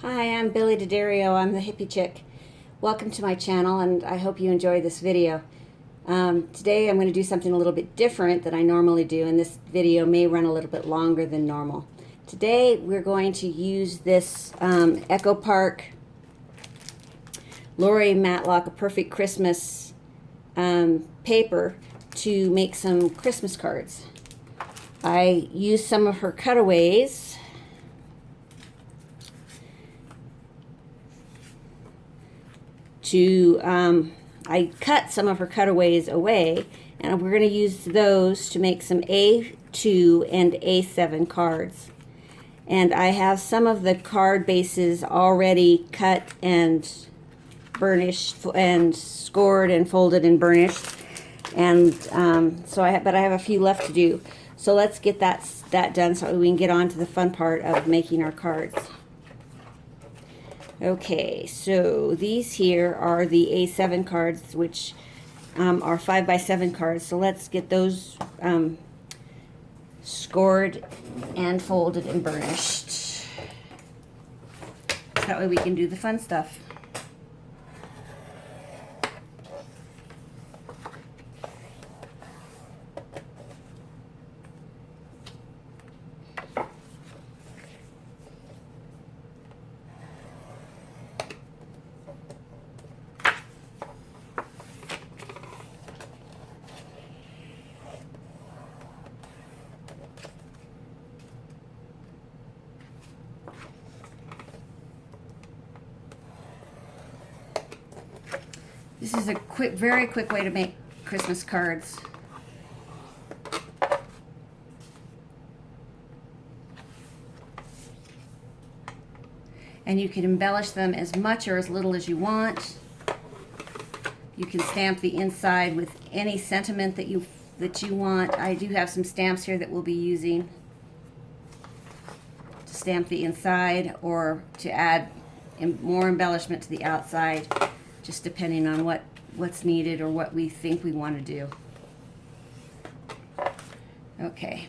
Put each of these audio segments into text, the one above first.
Hi, I'm Billy D'Addario. I'm the hippie chick. Welcome to my channel, and I hope you enjoy this video. Today I'm going to do something a little bit different than I normally do, and this video may run a little bit longer than normal. Today we're going to use this Echo Park Lori Matlock A Perfect Christmas paper to make some Christmas cards. I used some of her cutaways I cut some of her cutaways away, and we're going to use those to make some A2 and A7 cards. And I have some of the card bases already cut and burnished and scored and folded and burnished, and but I have a few left to do. So let's get that done so we can get on to the fun part of making our cards. Okay, so these here are the A7 cards, which are 5x7 cards. So let's get those scored and folded and burnished. So that way we can do the fun stuff. This is a very quick way to make Christmas cards. And you can embellish them as much or as little as you want. You can stamp the inside with any sentiment that you want. I do have some stamps here that we'll be using to stamp the inside or to add more embellishment to the outside, just depending on what's needed or what we think we want to do. Okay.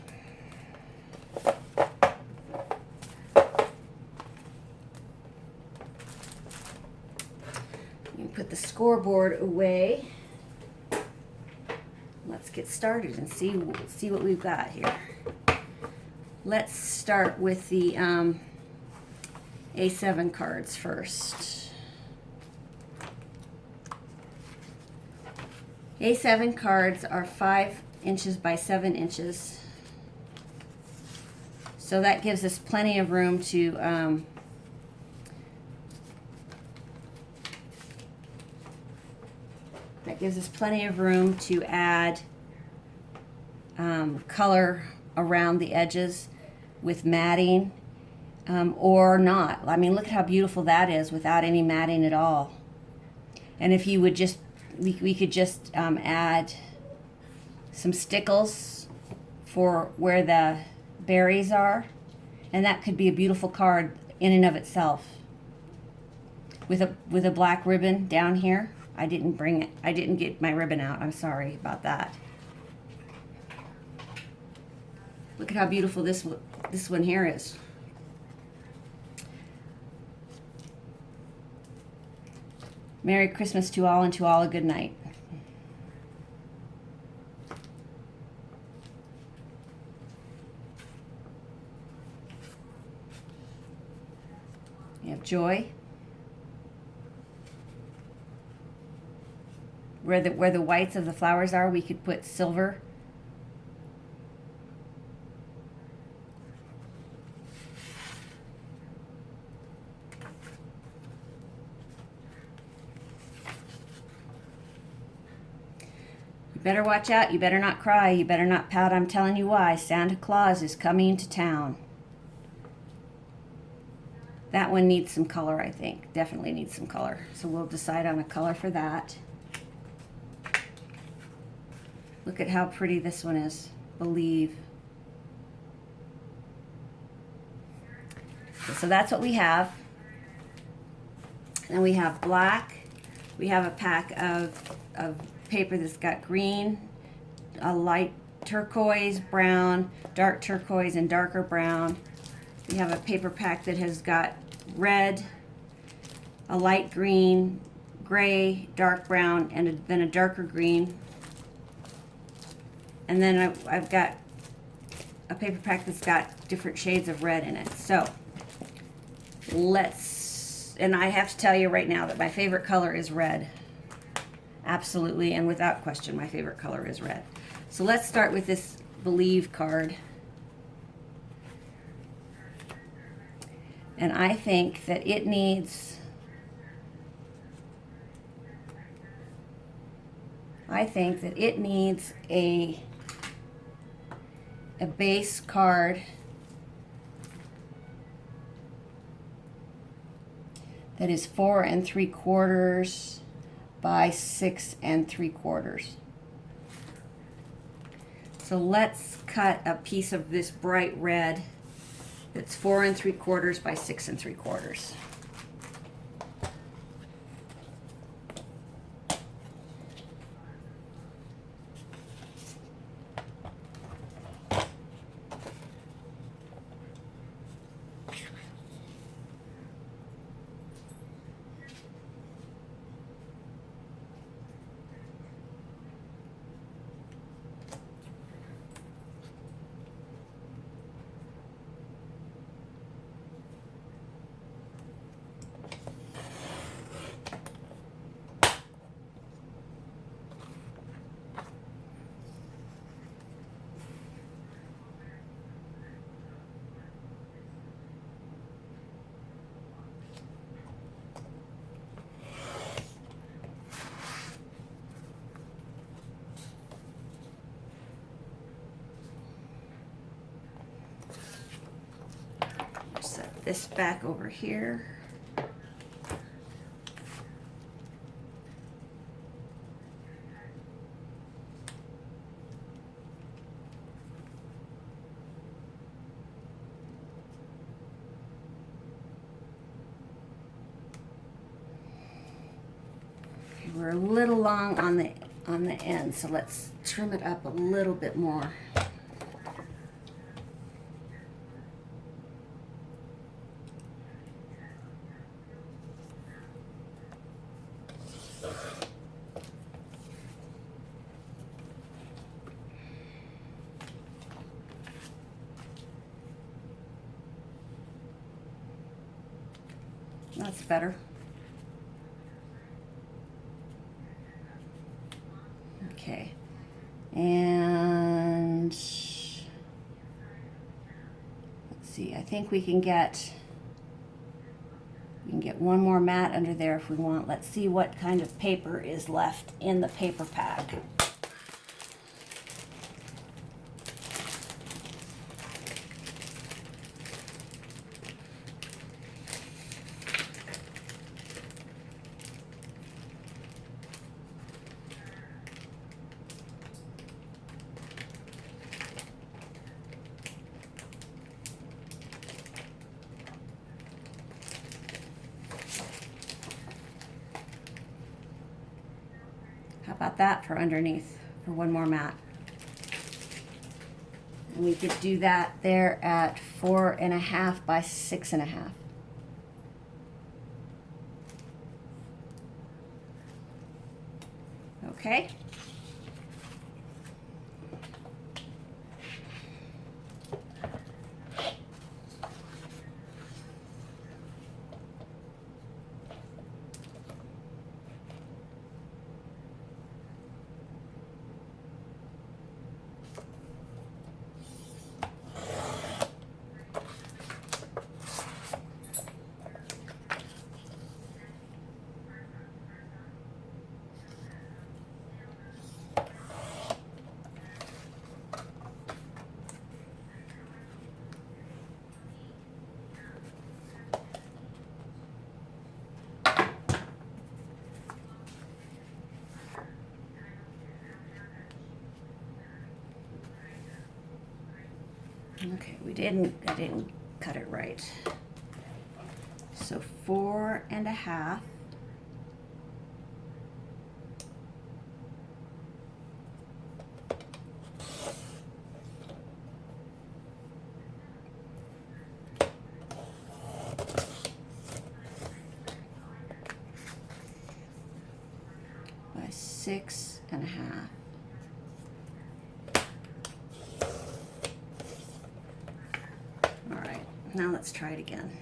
You put the scoreboard away. Let's get started and see what we've got here. Let's start with the A7 cards first. A7 cards are 5 inches by 7 inches. So that gives us plenty of room to add color around the edges with matting or not. I mean, look at how beautiful that is without any matting at all. And if you would just we could just add some stickles for where the berries are, and that could be a beautiful card in and of itself. With a black ribbon down here. I didn't get my ribbon out. I'm sorry about that. Look at how beautiful this one here is. Merry Christmas to all, and to all a good night. You have joy. Where the whites of the flowers are, we could put silver. You better watch out, you better not cry, you better not pout, I'm telling you why. Santa Claus is coming to town. That one needs some color, I think. Definitely needs some color. So we'll decide on a color for that. Look at how pretty this one is. Believe. Okay, so that's what we have. Then we have black. We have a pack of paper that's got green, a light turquoise, brown, dark turquoise, and darker brown. We have a paper pack that has got red, a light green, gray, dark brown, and then a darker green. And then I've got a paper pack that's got different shades of red in it. So and I have to tell you right now that my favorite color is red. Absolutely, and without question, my favorite color is red. So let's start with this Believe card. And I think that it needs, a base card that is 4 3/4 by 6 3/4. So let's cut a piece of this bright red that's 4 3/4 by 6 3/4. Set this back over here. Okay, we're a little long on the end, so let's trim it up a little bit more. That's better. Okay. And let's see, I think we can get one more mat under there if we want. Let's see what kind of paper is left in the paper pack. How about that for underneath, for one more mat? And we could do that there at 4 1/2 by 6 1/2. Okay. Okay, I didn't cut it right. So 4 1/2. 6.5. All right, now let's try it again.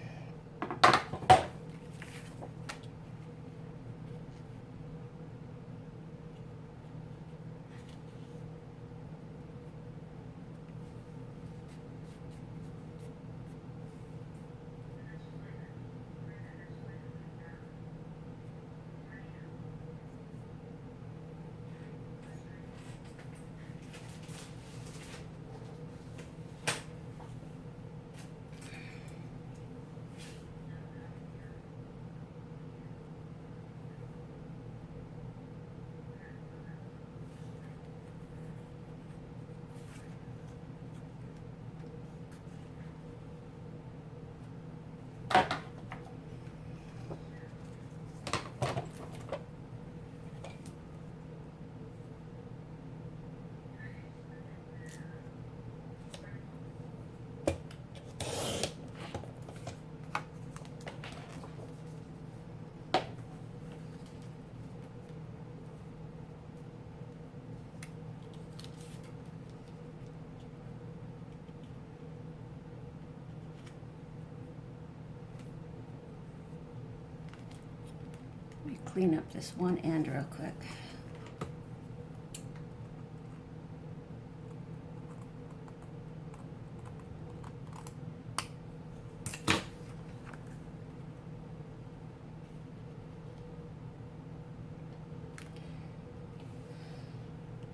Let me clean up this one end real quick.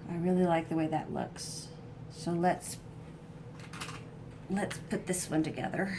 I really like the way that looks. So let's put this one together.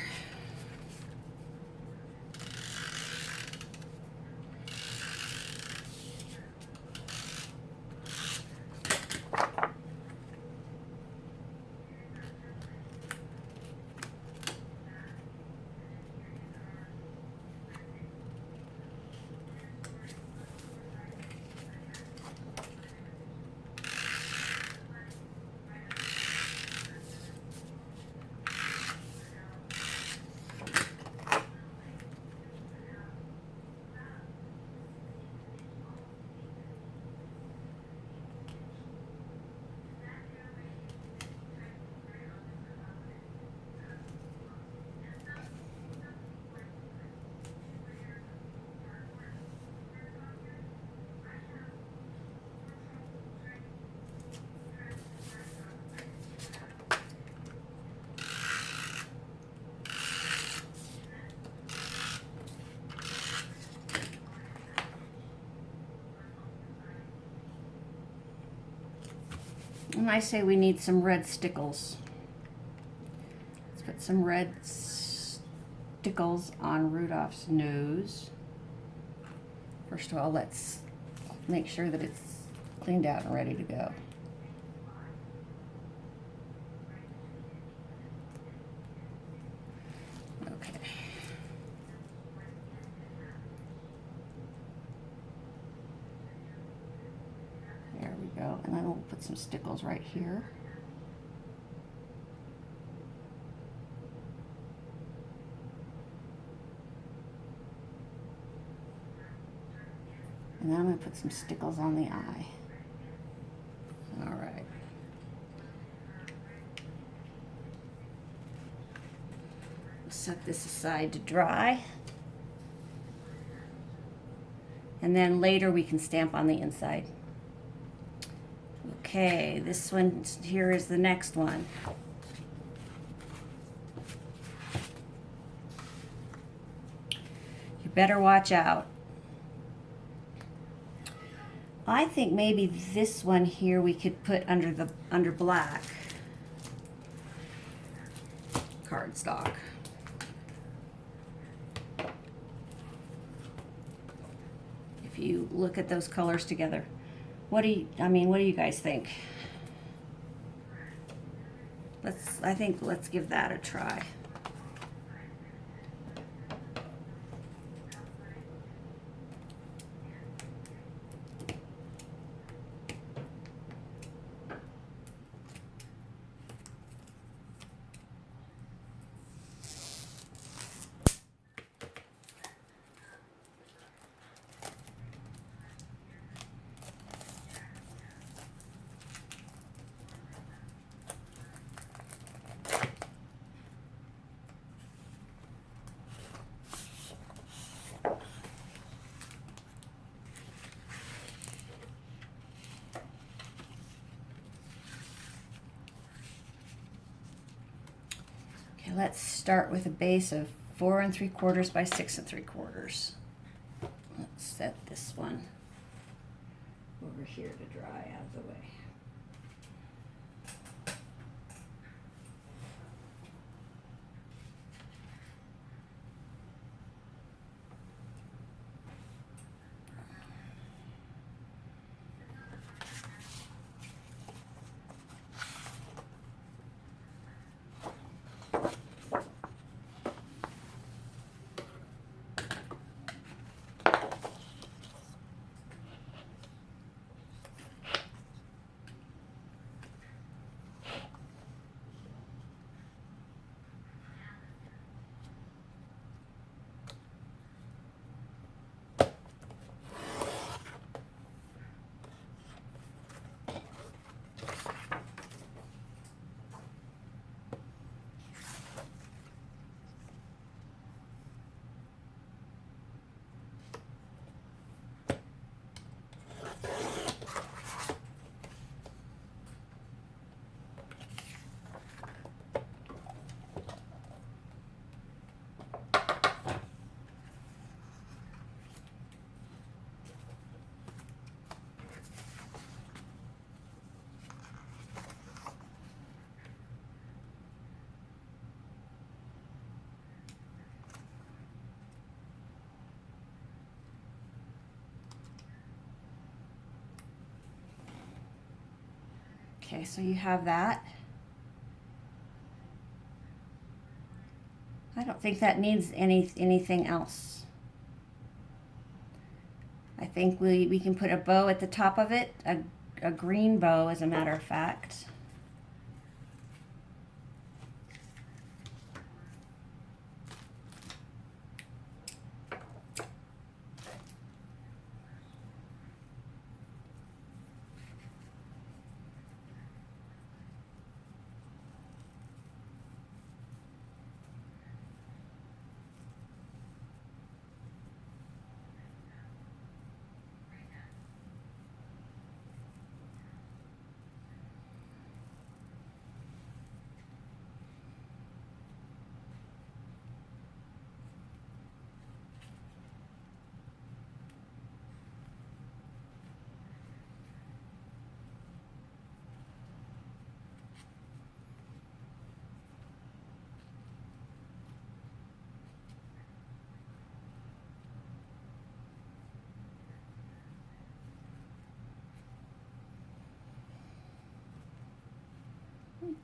And I say we need some red stickles. Let's put some red stickles on Rudolph's nose. First of all, let's make sure that it's cleaned out and ready to go. Okay. There we go. And then we'll put some stickles right here. And then I'm going to put some stickles on the eye. All right. Set this aside to dry. And then later we can stamp on the inside. Okay, this one here is the next one. You better watch out. I think maybe this one here we could put under black cardstock. If you look at those colors together, what do you guys think? Let's give that a try. Okay, let's start with a base of 4 3/4 by 6 3/4. Let's set this one over here to dry out of the way. Okay, so you have that. I don't think that needs anything else. I think we can put a bow at the top of it, a green bow as a matter of fact.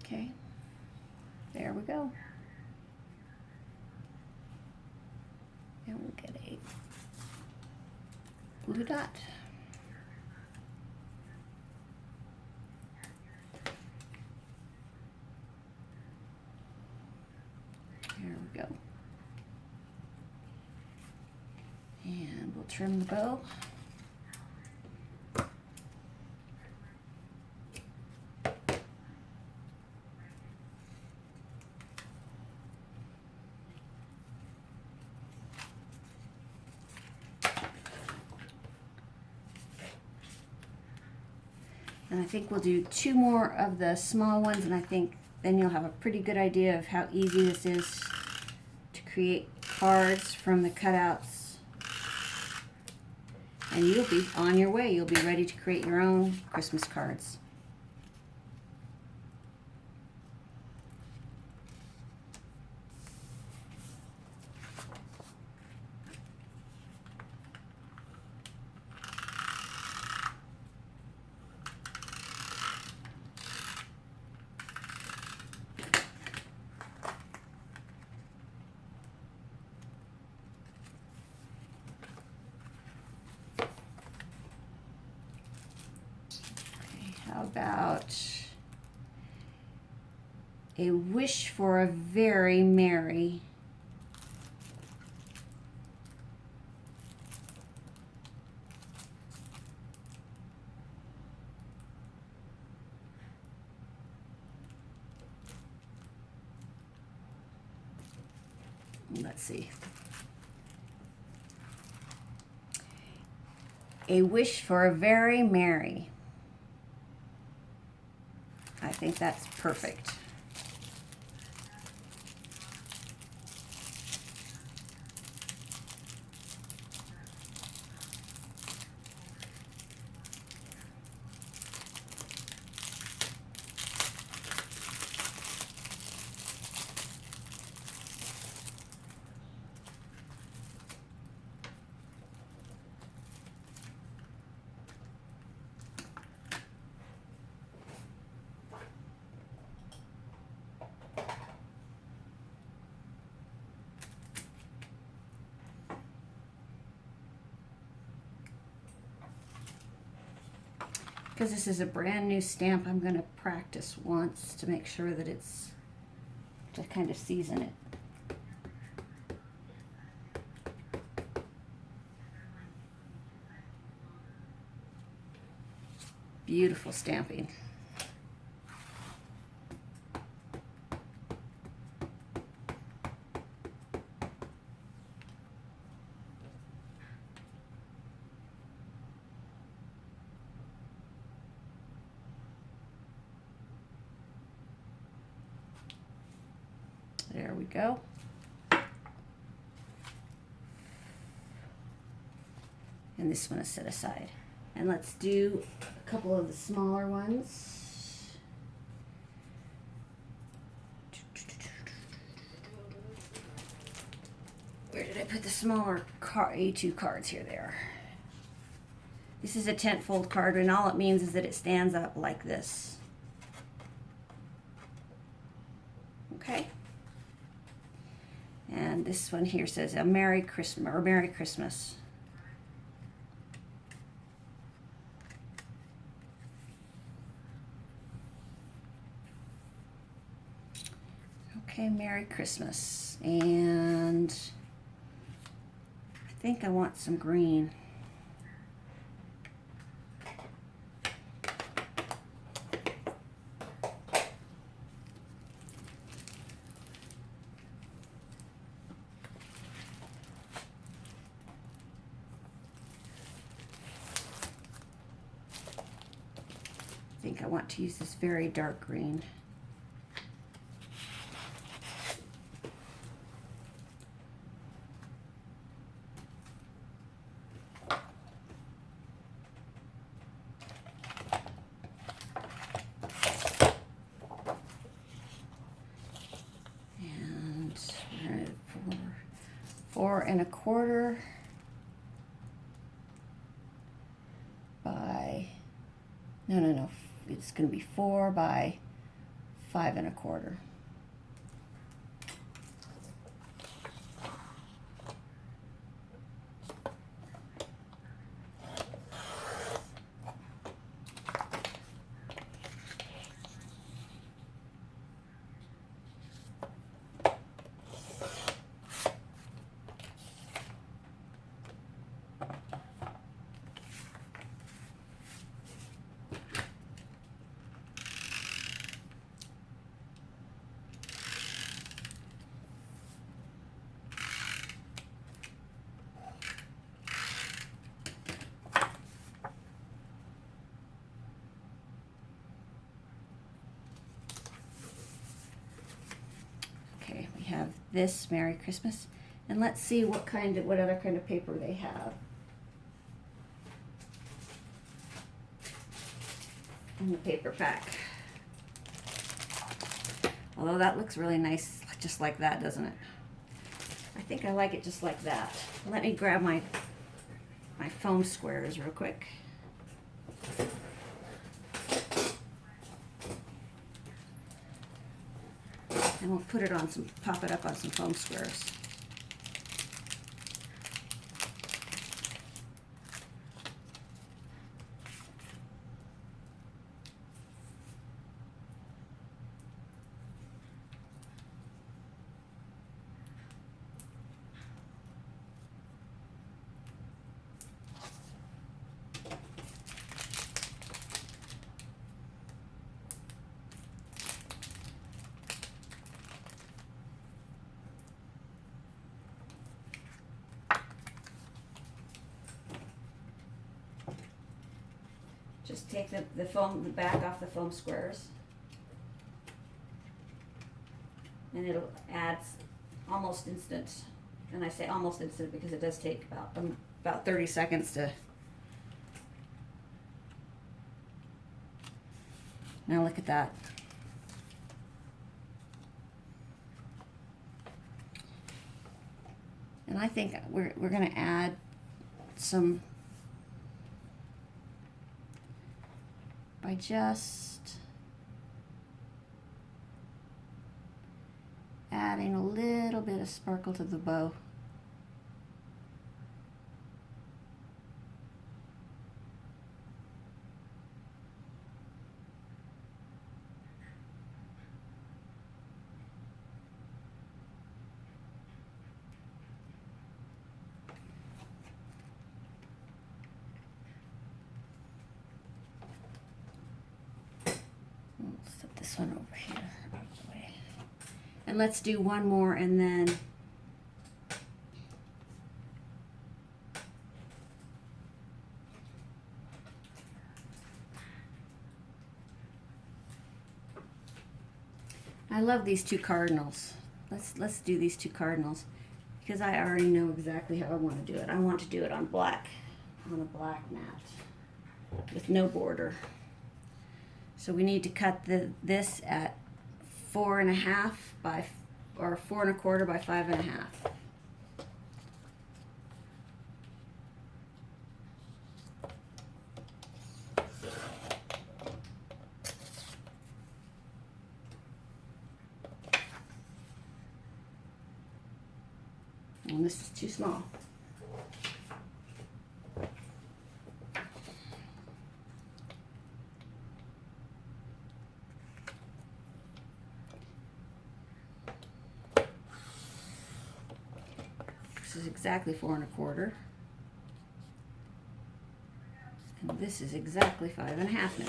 Okay, there we go. And we'll get a blue dot. There we go. And we'll trim the bow. And I think we'll do 2 more of the small ones, and I think then you'll have a pretty good idea of how easy this is to create cards from the cutouts. And you'll be on your way. You'll be ready to create your own Christmas cards. How about a wish for a very merry? Let's see. A wish for a very merry. I think that's perfect. Because this is a brand new stamp, I'm going to practice once to make sure that it's, to kind of season it. Beautiful stamping. There we go. And this one is set aside. And let's do a couple of the smaller ones. Where did I put the smaller A2 cards? Here they are. This is a tent fold card, and all it means is that it stands up like this. Okay. And this one here says a Merry Christmas, or Merry Christmas. Okay, Merry Christmas. And I think I want some green. I think I want to use this very dark green. And we're at 4.25 by, no, it's going to be 4 by 5.25. Okay, we have this Merry Christmas, and let's see what other kind of paper they have in the paper pack. Although that looks really nice, just like that, doesn't it? I think I like it just like that. Let me grab my foam squares real quick. And we'll put it on pop it up on some foam squares. Just take the back off the foam squares, and it'll add almost instant. And I say almost instant because it does take about 30 seconds to. Now look at that. And I think we're going to add some by just adding a little bit of sparkle to the bow. this one over here out of the way. And let's do one more and then I love these two cardinals. Let's do these two cardinals because I already know exactly how I want to do it. I want to do it on black, on a black mat with no border. So we need to cut this at 4.5 by, or 4.25 by 5.5. And this is too small. This is exactly 4.25. And this is exactly 5.5 now.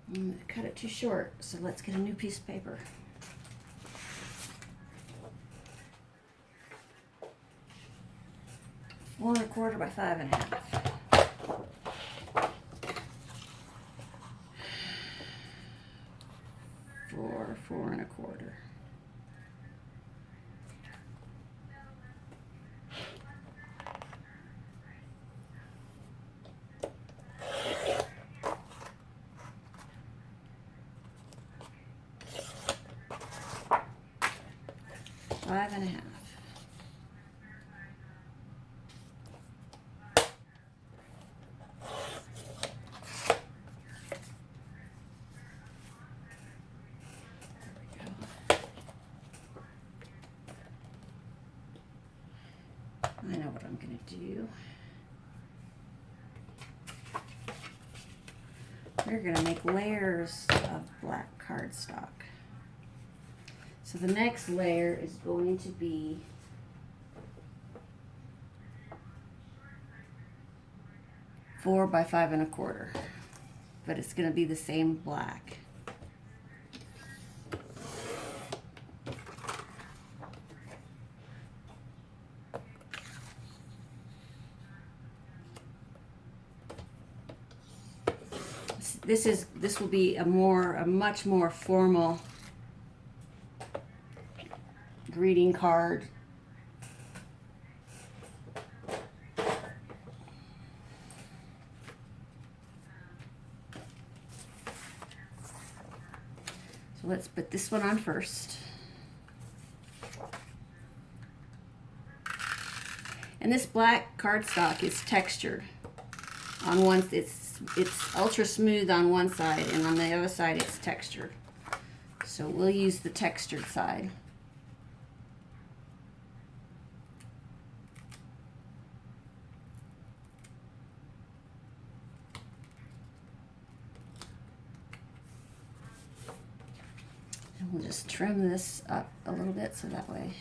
I'm going to cut it too short, so let's get a new piece of paper. Four and a quarter by 5.5. Four and a quarter. Five and a half. I know what I'm going to do. We're going to make layers of black cardstock. So the next layer is going to be four by 5.25, but it's going to be the same black. This will be a much more formal greeting card. So let's put this one on first. And this black cardstock is textured. On one, it's ultra smooth on one side, and on the other side it's textured. So we'll use the textured side. And we'll just trim this up a little bit so that way.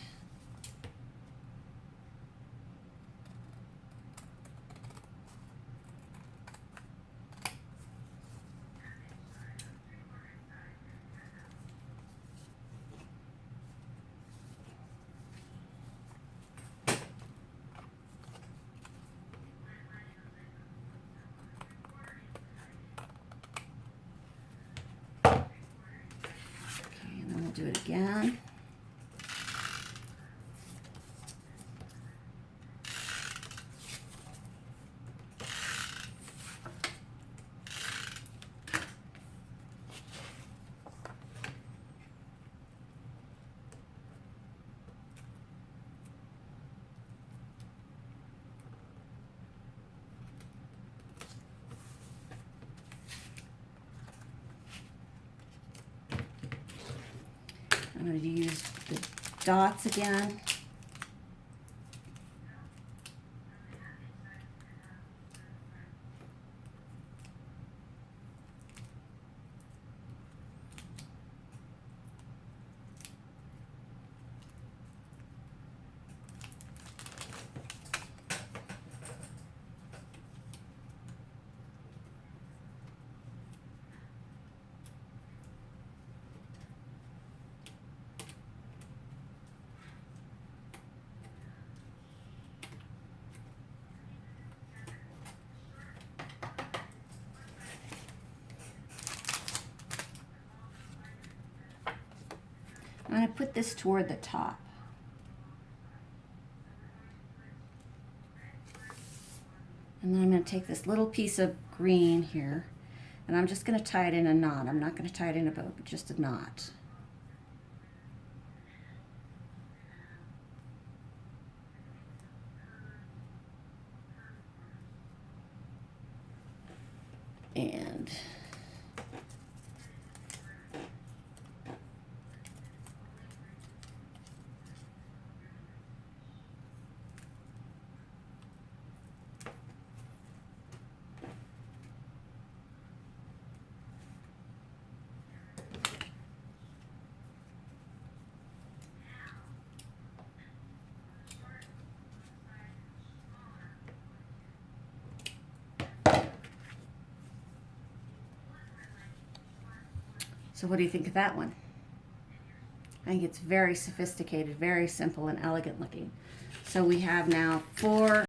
Do it again. I'm going to use the dots again. I'm going to put this toward the top. And then I'm going to take this little piece of green here, and I'm just going to tie it in a knot. I'm not going to tie it in a bow, but just a knot. And so what do you think of that one? I think it's very sophisticated, very simple and elegant looking. So we have now 4